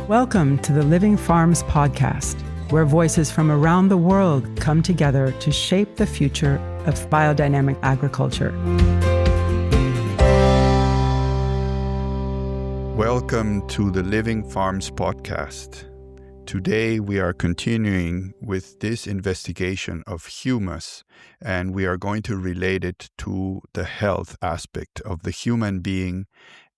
Welcome to the Living Farms podcast, where voices from around the world come together to shape the future of biodynamic agriculture. Welcome to the Living Farms podcast. Today we are continuing with this investigation of humus, and we are going to relate it to the health aspect of the human being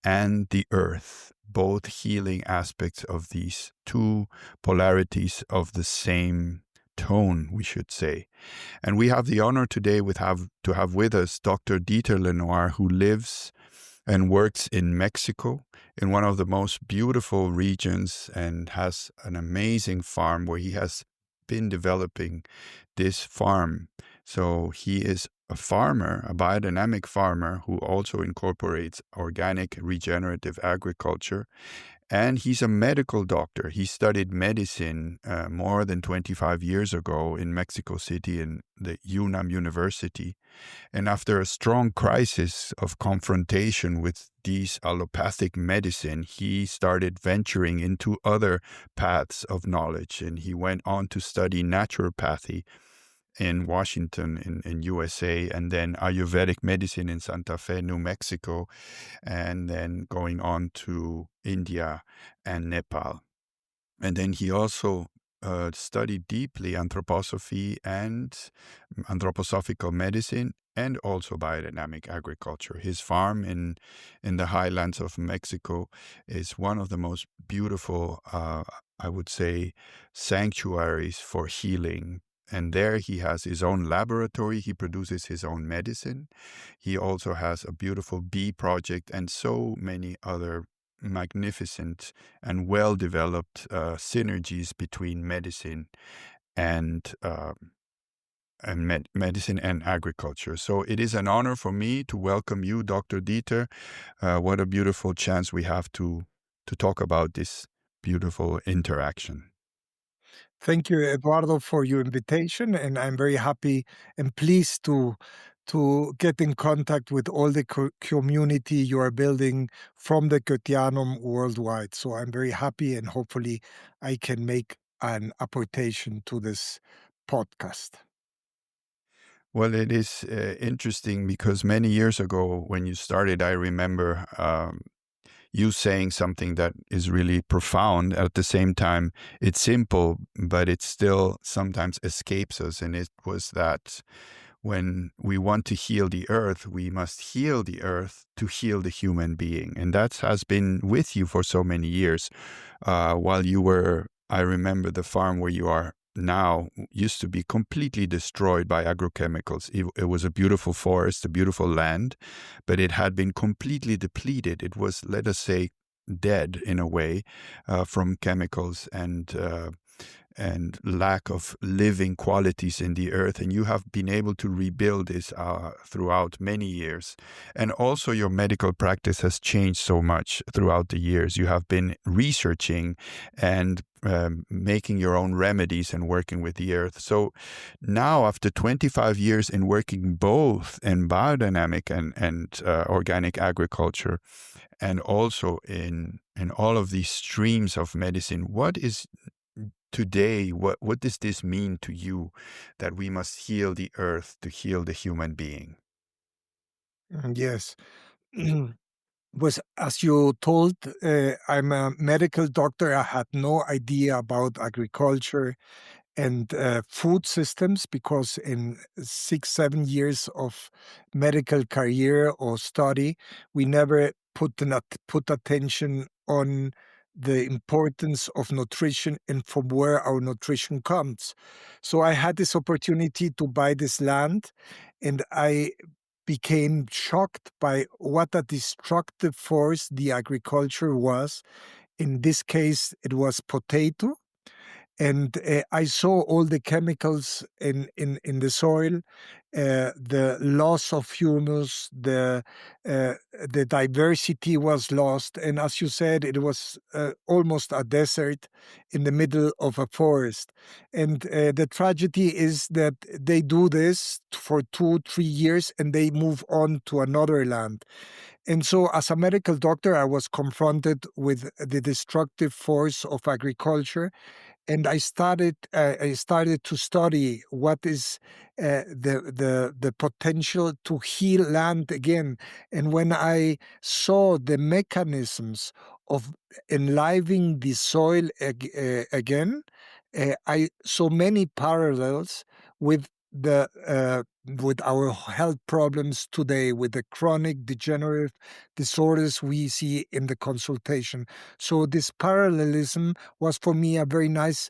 and the earth, both healing aspects of these two polarities of the same tone, we should say. And we have the honor today to have with us Dr. Dieter Lenoir, who lives and works in Mexico, in one of the most beautiful regions, and has an amazing farm where he has been developing this farm. So he is a farmer, a biodynamic farmer, who also incorporates organic regenerative agriculture. And he's a medical doctor. He studied medicine more than 25 years ago in Mexico City in the UNAM University. And after a strong crisis of confrontation with these allopathic medicine, he started venturing into other paths of knowledge. And he went on to study naturopathy in Washington, in USA, and then Ayurvedic medicine in Santa Fe, New Mexico, and then going on to India and Nepal. And then he also studied deeply anthroposophy and anthroposophical medicine and also biodynamic agriculture. His farm in the highlands of Mexico is one of the most beautiful, I would say, sanctuaries for healing. And there he has his own laboratory. He produces his own medicine. He also has a beautiful bee project and so many other magnificent and well-developed synergies between medicine and medicine and agriculture. So it is an honor for me to welcome you, Dr. Dieter. What a beautiful chance we have to talk about this beautiful interaction. Thank you, Eduardo, for your invitation, and I'm very happy and pleased to get in contact with all the community you are building from the Goetheanum worldwide. So I'm very happy, and hopefully I can make an apportation to this podcast. Well, it is interesting because many years ago when you started, I remember you saying something that is really profound. At the same time, it's simple, but it still sometimes escapes us. And it was that when we want to heal the earth, we must heal the earth to heal the human being. And that has been with you for so many years. While you were, I remember the farm where you are now used to be completely destroyed by agrochemicals. It was a beautiful forest, a beautiful land, but it had been completely depleted. It was, let us say, dead in a way from chemicals and lack of living qualities in the earth. And you have been able to rebuild this throughout many years. And also your medical practice has changed so much throughout the years. You have been researching and making your own remedies and working with the earth. So now, after 25 years in working both in biodynamic and organic agriculture, and also in all of these streams of medicine, what is today, what does this mean to you, that we must heal the earth to heal the human being? Yes. Was as you told, I'm a medical doctor. I had no idea about agriculture and food systems, because in 6-7 years of medical career or study, we never put attention on the importance of nutrition and from where our nutrition comes. So I had this opportunity to buy this land, and I became shocked by what a destructive force the agriculture was. In this case, it was potato. And I saw all the chemicals in the soil, the loss of humus, the diversity was lost, and as you said, it was almost a desert in the middle of a forest. And the tragedy is that they do this for 2-3 years and they move on to another land. And so, as a medical doctor, I was confronted with the destructive force of agriculture, and I started to study what is the potential to heal land again. And when I saw the mechanisms of enlivening the soil again, I saw many parallels with with our health problems today, with the chronic degenerative disorders we see in the consultation. So this parallelism was for me a very nice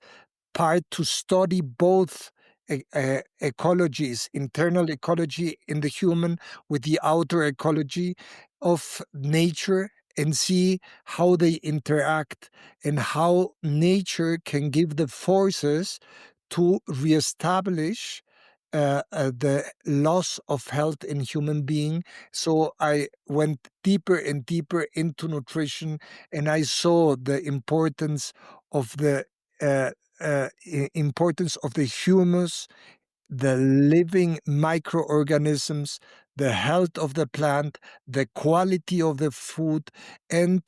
part to study both ecologies, internal ecology in the human with the outer ecology of nature, and see how they interact and how nature can give the forces to reestablish the loss of health in human being. So I went deeper and deeper into nutrition, and I saw the importance of the uh, importance of the humus, the living microorganisms, the health of the plant, the quality of the food, and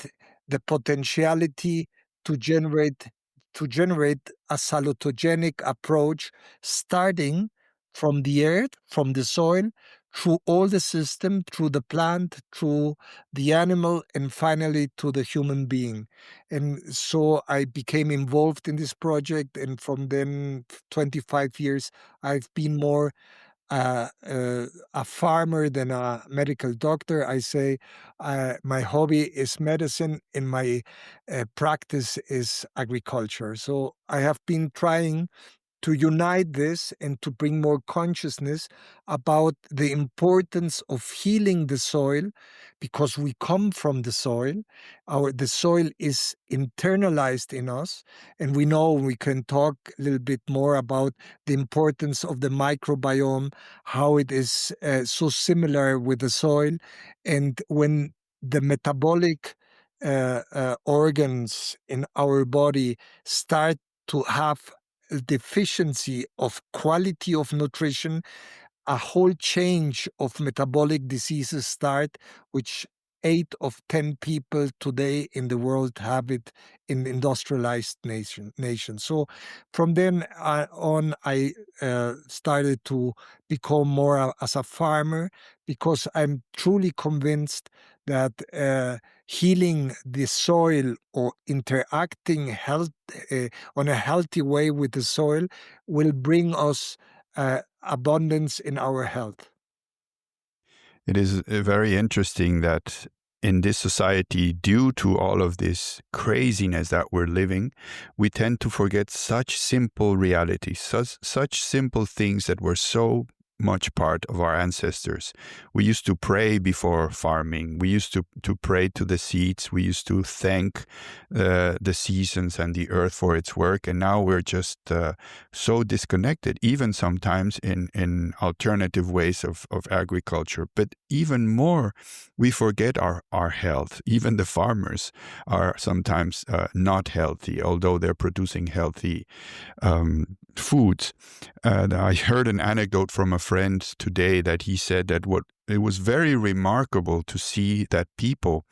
the potentiality to generate a salutogenic approach, starting from the earth, from the soil, through all the system, through the plant, through the animal, and finally to the human being. And so I became involved in this project, and from then 25 years I've been more a farmer than a medical doctor. I say my hobby is medicine and my practice is agriculture. So I have been trying to unite this and to bring more consciousness about the importance of healing the soil, because we come from the soil. The soil is internalized in us, and we know we can talk a little bit more about the importance of the microbiome, how it is so similar with the soil. And when the metabolic organs in our body start to have deficiency of quality of nutrition, a whole change of metabolic diseases start, which 8 of 10 people today in the world have it in industrialized nations. So from then on, I started to become more as a farmer, because I'm truly convinced that healing the soil or interacting on a healthy way with the soil will bring us abundance in our health. It is very interesting that in this society, due to all of this craziness that we're living, we tend to forget such simple realities, such simple things that were so much part of our ancestors. We used to pray before farming. We used to pray to the seeds. We used to thank the seasons and the earth for its work. And now we're just so disconnected, even sometimes in alternative ways of agriculture. But even more, we forget our health. Even the farmers are sometimes not healthy, although they're producing healthy foods. I heard an anecdote from a friend today that he said that it was very remarkable to see that people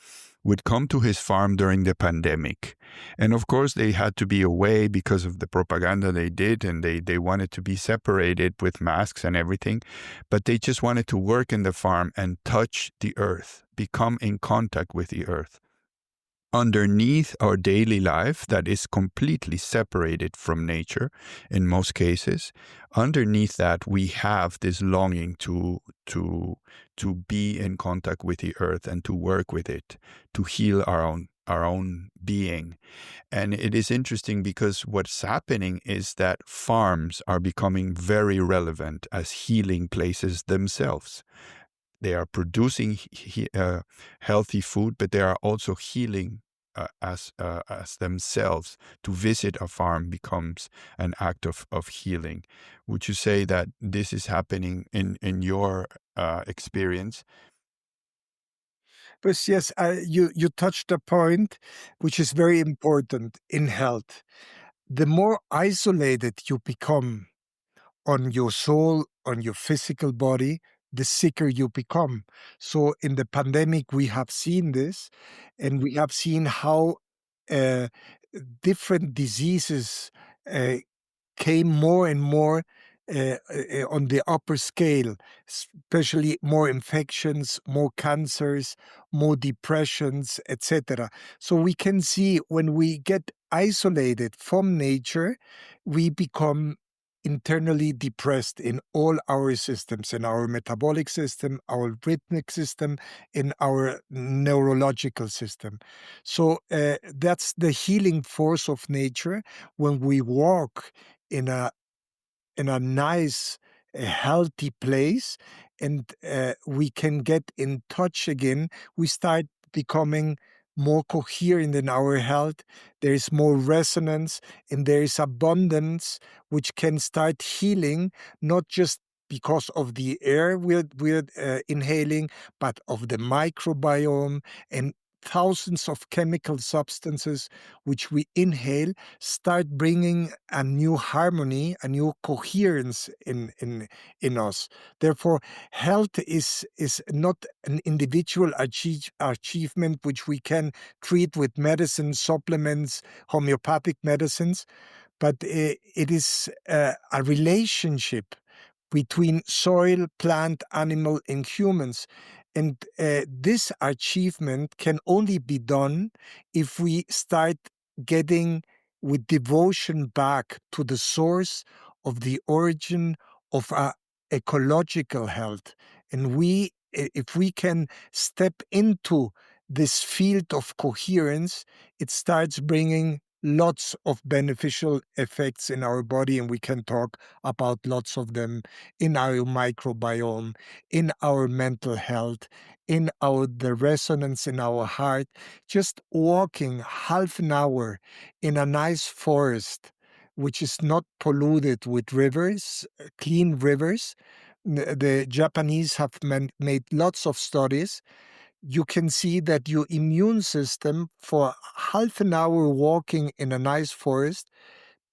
would come to his farm during the pandemic. And of course, they had to be away because of the propaganda they did, and they wanted to be separated with masks and everything. But they just wanted to work in the farm and touch the earth, become in contact with the earth. Underneath our daily life that is completely separated from nature in most cases, underneath that we have this longing to be in contact with the earth and to work with it, to heal our own being. And it is interesting because what's happening is that farms are becoming very relevant as healing places themselves. They are producing healthy food, but they are also healing as themselves. To visit a farm becomes an act of healing. Would you say that this is happening in your experience? But yes, you touched a point which is very important in health. The more isolated you become on your soul, on your physical body, the sicker you become. So in the pandemic, we have seen this, and we have seen how uh, different diseases uh, came more and more on the upper scale, especially more infections, more cancers, more depressions, etc. So we can see when we get isolated from nature, we become internally depressed in all our systems, in our metabolic system, our rhythmic system, in our neurological system. So that's the healing force of nature. When we walk in a nice, healthy place, and we can get in touch again, we start becoming more coherent in our health. There is more resonance, and there is abundance, which can start healing, not just because of the air we're inhaling, but of the microbiome and thousands of chemical substances which we inhale start bringing a new harmony, a new coherence in us. Therefore, health is not an individual achievement which we can treat with medicine, supplements, homeopathic medicines, but it is a relationship between soil, plant, animal, and humans. And this achievement can only be done if we start getting with devotion back to the source of the origin of our ecological health. And if we can step into this field of coherence, it starts bringing lots of beneficial effects in our body, and we can talk about lots of them in our microbiome, in our mental health, in the resonance in our heart. Just walking half an hour in a nice forest, which is not polluted with rivers, clean rivers. The Japanese have made lots of studies. You can see that your immune system, for half an hour walking in a nice forest,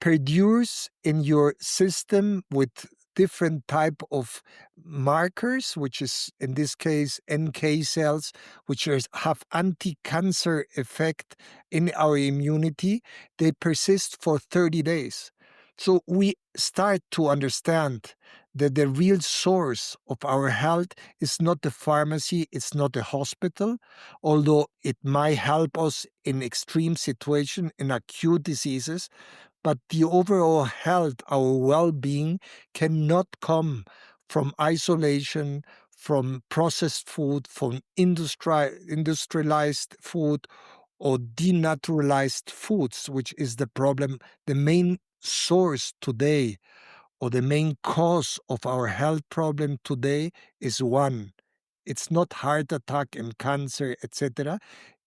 produce in your system with different type of markers, which is in this case NK cells, which have anti-cancer effect in our immunity. They persist for 30 days. So we start to understand that the real source of our health is not the pharmacy, it's not the hospital, although it might help us in extreme situations, in acute diseases, but the overall health, our well-being, cannot come from isolation, from processed food, from industrialized food, or denaturalized foods, which is the problem. The main source today, or the main cause of our health problem today, is one. It's not heart attack and cancer, etc.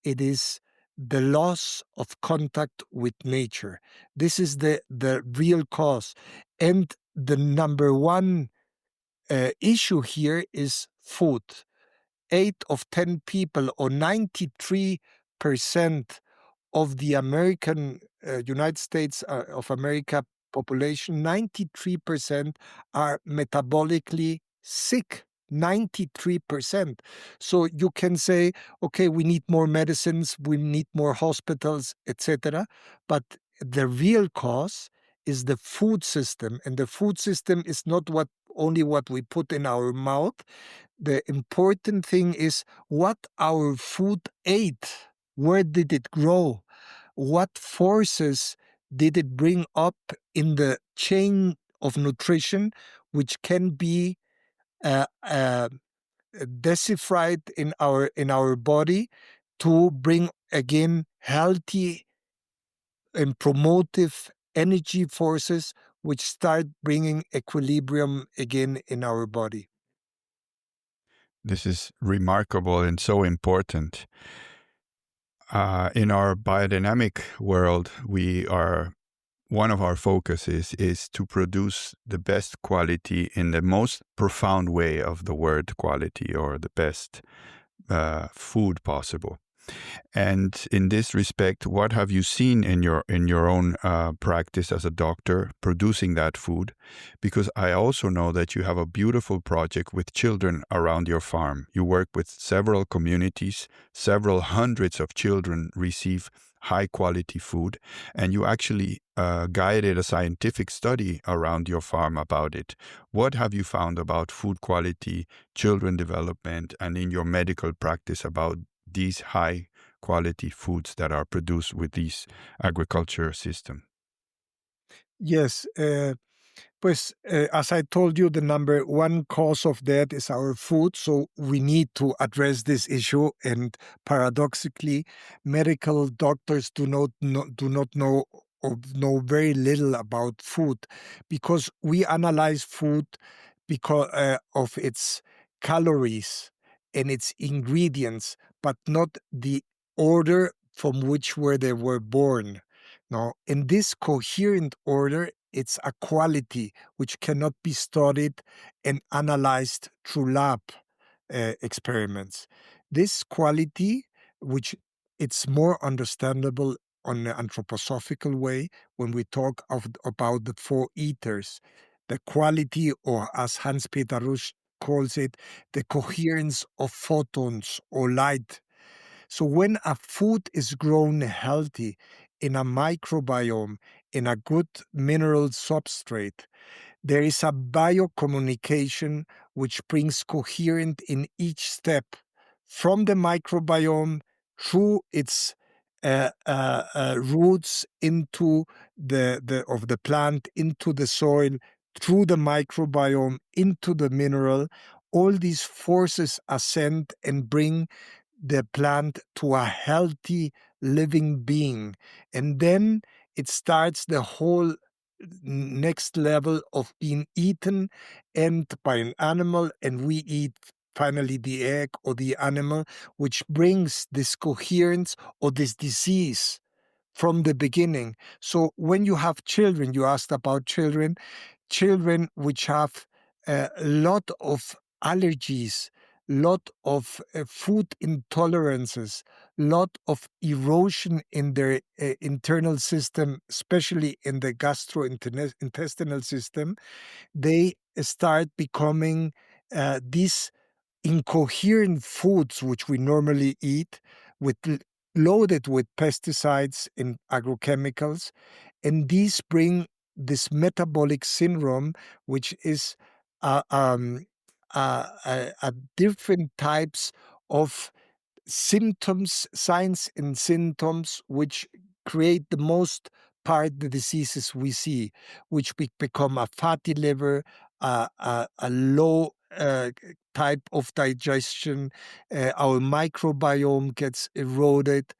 It is the loss of contact with nature. This is the real cause. And the number one issue here is food. 8 of 10 people, or 93% of the United States of America population, 93% are metabolically sick. 93%. So you can say, okay, we need more medicines, we need more hospitals, etc. But the real cause is the food system, and the food system is not only what we put in our mouth. The important thing is what our food ate. Where did it grow? What forces did it bring up in the chain of nutrition, which can be uh, uh, deciphered in our body to bring again healthy and promotive energy forces, which start bringing equilibrium again in our body. This is remarkable and so important. In our biodynamic world, one of our focuses is to produce the best quality in the most profound way of the word quality, or the best food possible. And in this respect, what have you seen in your own practice as a doctor producing that food? Because I also know that you have a beautiful project with children around your farm. You work with several communities, several hundreds of children receive high quality food, and you actually guided a scientific study around your farm about it. What have you found about food quality, children development, and in your medical practice about these high quality foods that are produced with these agriculture system? Yes, pues, as I told you, the number one cause of death is our food, so we need to address this issue. And paradoxically, medical doctors do not know, or know very little about food, because we analyze food because of its calories and its ingredients, but not the order from which where they were born. Now, in this coherent order, it's a quality which cannot be studied and analyzed through lab experiments. This quality, which it's more understandable on an anthroposophical way when we talk about the four ethers, the quality, or as Hans Peter Rusch calls it, the coherence of photons or light. So when a food is grown healthy in a microbiome, in a good mineral substrate, there is a biocommunication which brings coherent in each step from the microbiome through its roots into the plant, into the soil, through the microbiome into the mineral. All these forces ascend and bring the plant to a healthy living being. And then it starts the whole next level of being eaten and by an animal, and we eat finally the egg or the animal, which brings this coherence or this disease from the beginning. So when you have children, you asked about children, children which have a lot of allergies, lot of food intolerances, lot of erosion in their internal system, especially in the gastrointestinal system, they start becoming these incoherent foods which we normally eat, with loaded with pesticides and agrochemicals, and these bring this metabolic syndrome, which is uh, um, different types of symptoms, signs and symptoms, which create the most part the diseases we see, which become a fatty liver, a low type of digestion, our microbiome gets eroded,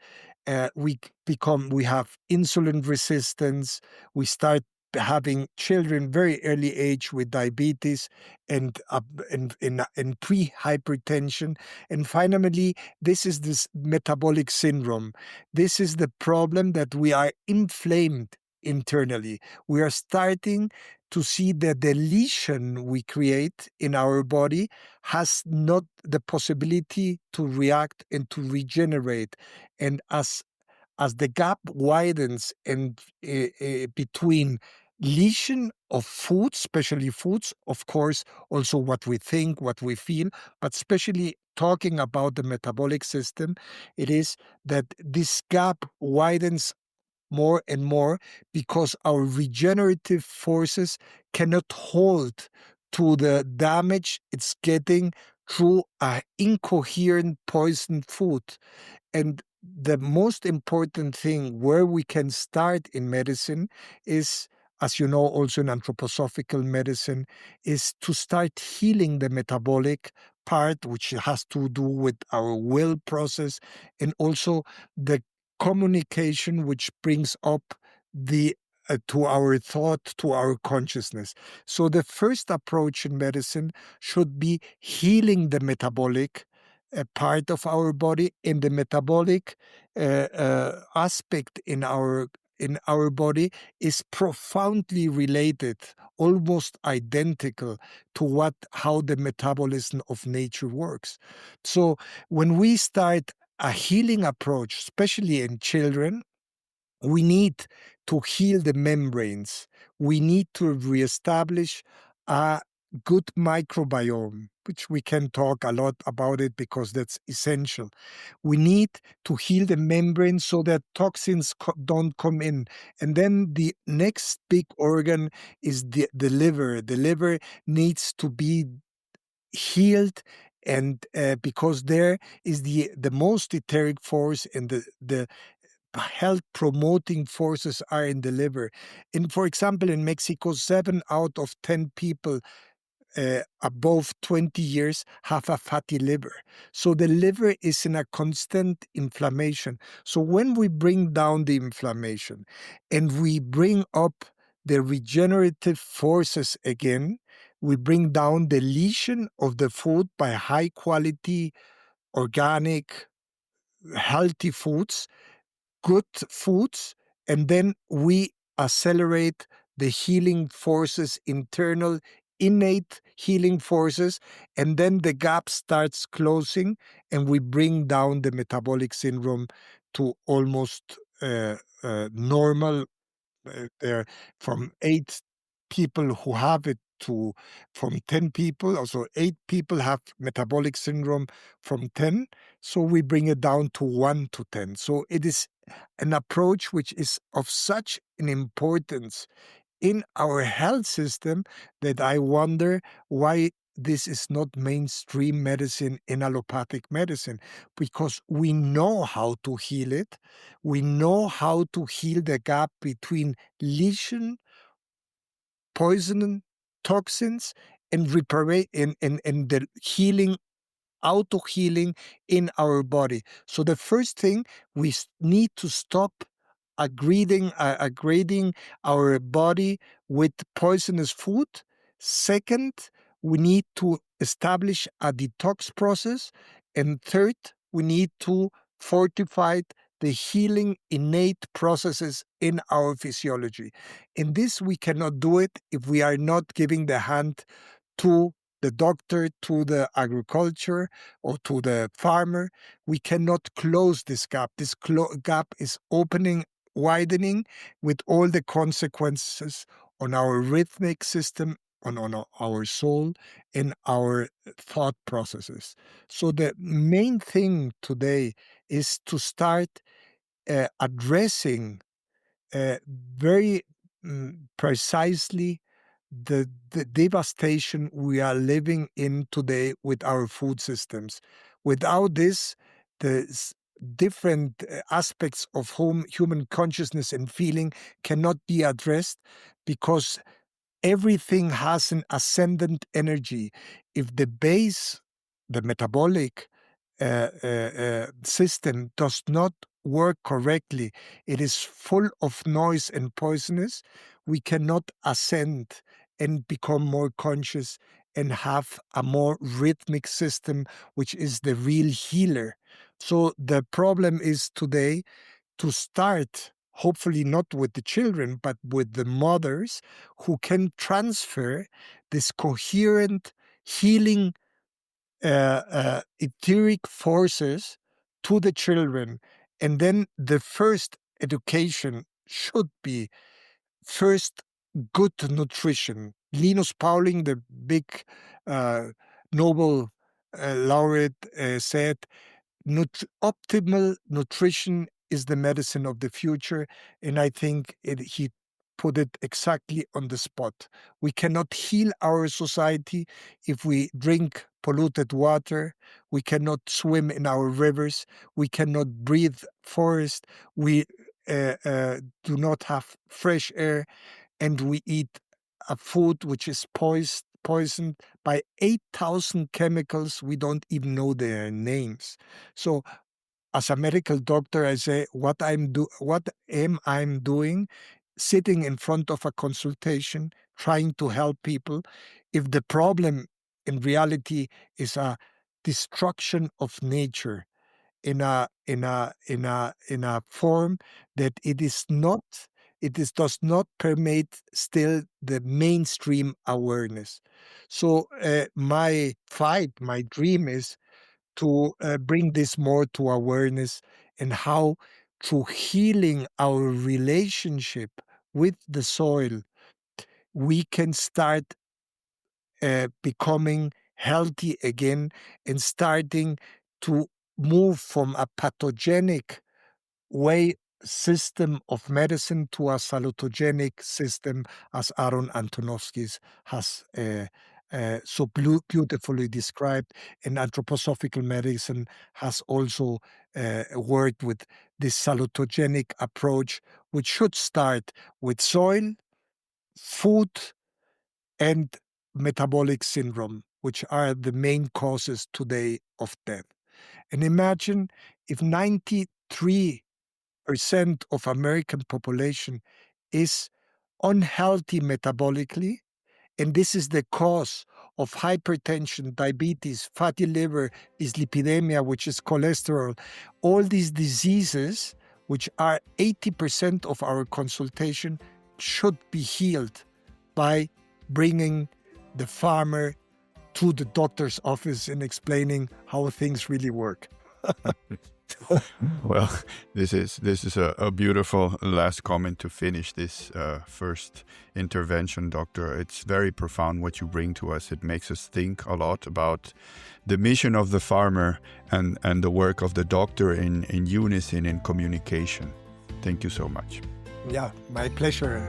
we have insulin resistance, we start having children very early age with diabetes and pre-hypertension, and finally this is this metabolic syndrome. This is the problem that we are inflamed internally. We are starting to see that the lesion we create in our body has not the possibility to react and to regenerate. And as the gap widens and between lesion of foods, especially foods, of course, also what we think, what we feel, but especially talking about the metabolic system, it is that this gap widens more and more because our regenerative forces cannot hold to the damage it's getting through a incoherent poison food. And the most important thing where we can start in medicine is, as you know, also in anthroposophical medicine, is to start healing the metabolic part, which has to do with our will process, and also the communication which brings up the to our thought, to our consciousness. So the first approach in medicine should be healing the metabolic a part of our body, and the metabolic aspect in our body is profoundly related, almost identical to how the metabolism of nature works. So when we start a healing approach, especially in children, we need to heal the membranes. We need to reestablish a good microbiome, which we can talk a lot about it because that's essential. We need to heal the membrane so that toxins don't come in. And then the next big organ is the liver. The liver needs to be healed, and because there is the most etheric force and the health promoting forces are in the liver. And for example, in Mexico, 7 out of 10 people above 20 years have a fatty liver. So the liver is in a constant inflammation. So when we bring down the inflammation and we bring up the regenerative forces again, we bring down the lesion of the food by high quality, organic, healthy foods, good foods, and then we accelerate the healing forces, internal, innate healing forces, and then the gap starts closing, and we bring down the metabolic syndrome to almost normal. There from 8 people who have it to from 10 people, also 8 people have metabolic syndrome from 10. So we bring it down to 1 to 10. So it is an approach which is of such an importance in our health system that I wonder why this is not mainstream medicine in allopathic medicine, because we know how to heal it. We know how to heal the gap between lesion, poison, toxins, and and the healing, auto healing in our body. So the first thing, we need to stop aggrading our body with poisonous food. Second, we need to establish a detox process. And third, we need to fortify the healing innate processes in our physiology. In this, we cannot do it if we are not giving the hand to the doctor, to the agriculture, or to the farmer. We cannot close this gap. This gap is opening, widening, with all the consequences on our rhythmic system, on our soul, and our thought processes. So the main thing today is to start addressing very precisely the devastation we are living in today with our food systems. Without this, the different aspects of human consciousness and feeling cannot be addressed, because everything has an ascendant energy. If the base, the metabolic system does not work correctly, it is full of noise and poisonous, we cannot ascend and become more conscious and have a more rhythmic system, which is the real healer. So the problem is today to start, hopefully not with the children, but with the mothers who can transfer this coherent healing etheric forces to the children. And then the first education should be first good nutrition. Linus Pauling, the big uh, Nobel laureate, said, optimal nutrition is the medicine of the future. And I think he put it exactly on the spot. We cannot heal our society if we drink polluted water. We cannot swim in our rivers. We cannot breathe forest. We do not have fresh air, and we eat a food which is poisoned by 8,000 chemicals. We don't even know their names. So as a medical doctor, I say, what am I doing? Sitting in front of a consultation, trying to help people. If the problem in reality is a destruction of nature in a form that does not permeate still the mainstream awareness. So my dream is to bring this more to awareness, and how through healing our relationship with the soil, we can start becoming healthy again, and starting to move from a pathogenic way system of medicine to a salutogenic system, as Aaron Antonovsky has so beautifully described. And anthroposophical medicine has also worked with this salutogenic approach, which should start with soil, food, and metabolic syndrome, which are the main causes today of death. And imagine if 93% of American population is unhealthy metabolically, and this is the cause of hypertension, diabetes, fatty liver, dyslipidemia, which is cholesterol, all these diseases, which are 80% of our consultation, should be healed by bringing the farmer to the doctor's office and explaining how things really work. Well, this is a beautiful last comment to finish this first intervention, Doctor. It's very profound what you bring to us. It makes us think a lot about the mission of the farmer and the work of the doctor in unison, in communication. Thank you so much. Yeah, my pleasure.